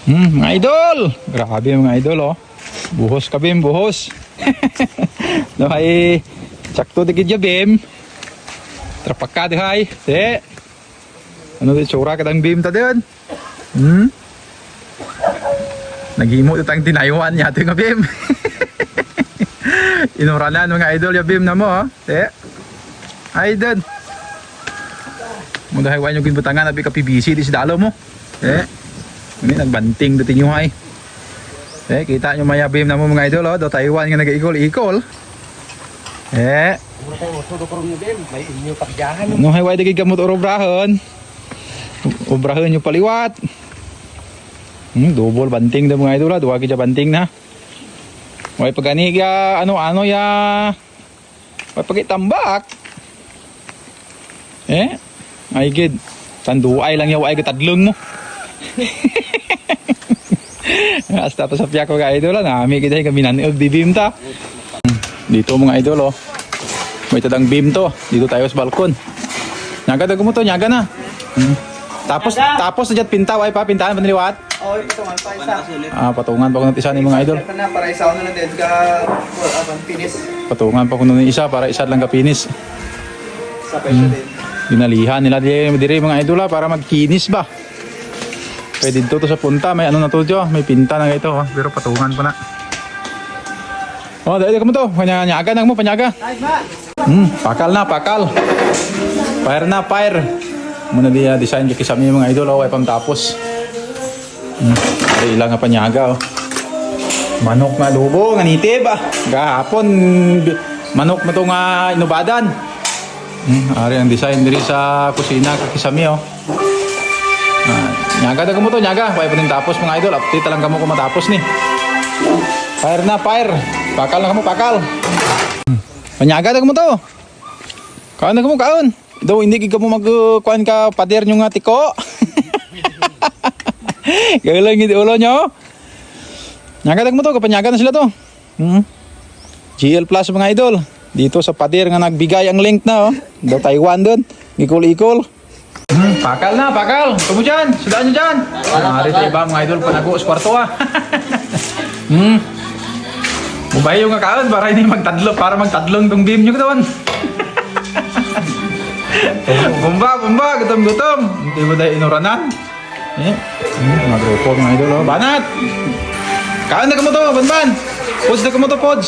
Mga idol. Grabe mga idol oh. Buhos ka bim, buhos. No hay sakto digid ya bim. Trapak ka di hay. Te. Ano di tsura ka dang bim ta din? Naghimo itang tinayuan niya ito nga bim. Inuranan mga idol ya bim na mo oh. Te. Ay din. Mudahay wa nyo ginbutangan abi ka PBC di si dalo mo. Te. Ini nagbanting dito nyo ay. Kita nyo maya bim na mo mga idol oh. Do Taiwan nga nag-ikol-ikol. No hay way dagig gamot obrahon. Obrahon nyo paliwat. Double banting da mga idol ha. Duwa kita banting na. Way pagani ya ano ya. Way pagitambak. Ay gid. Tanduay lang yaw ay katadlong mo. Hasta pa sa piyak ko ka idol nami kita kami naniog di bim ta. Dito mga idol oh. May tadang bim to. Dito tayo sa balkon. Nyaga dago mo to, nyaga na. Tapos sajat pintaw ay pa pintahan paniliwat. Oh, patungan pa isa. Patungan pa ko ng isa ni mga idol. Para isa na lang din ka finish. Patungan pa ko ng isa para isa lang ka finish. Sa peso din. Dinalihan nila dire mga idol para magkinis ba. Pwede dito to sa punta, may ano na to dyan, may pinta na ito, pero patungan pa na. Oh, dahil ka mo to, panyaga na mo, panyaga. Pakal na, pakal. Fire na, fire. Muna di design kikisami yung mga idol, ay pamtapos. Ay ilang nga panyaga, oh. Manok nga lubo, nga nitib, Gahapon, manok mo to nga inubadan. Ari ang design diri sa kusina, kakisami, oh. Nyaga daga mo to, nyaga. Wala pa din tapos mga idol. Update lang kamo kung matapos ni. Fire na, fire. Pakal na kamo, pakal. Nyaga daga mo to. Kaon daga mo, kaon. Daw, hindi ka mo magkuhan ka pader nyo nga tiko. Gagalang hindi ulo nyo. Nyaga daga mo to, kapanyaga na sila to. GL Plus mga idol. Dito sa pader nga nagbigay ang link na, oh. Daw Taiwan doon. Ikol-ikol. Pakal na, pakal. Kamu dyan, sudaan nyo dyan. Hari sa iba mga idol, panago sa kwarto Mubahay yung kakaon para hindi magtadlo, para magtadlong tong beam nyo katawan. Bumba, gutom. Hindi mo dahil inuranan. Mag-report mga idol, oh. Banat! Kaon na ka mo to, banban. Pods na ka mo to, pods.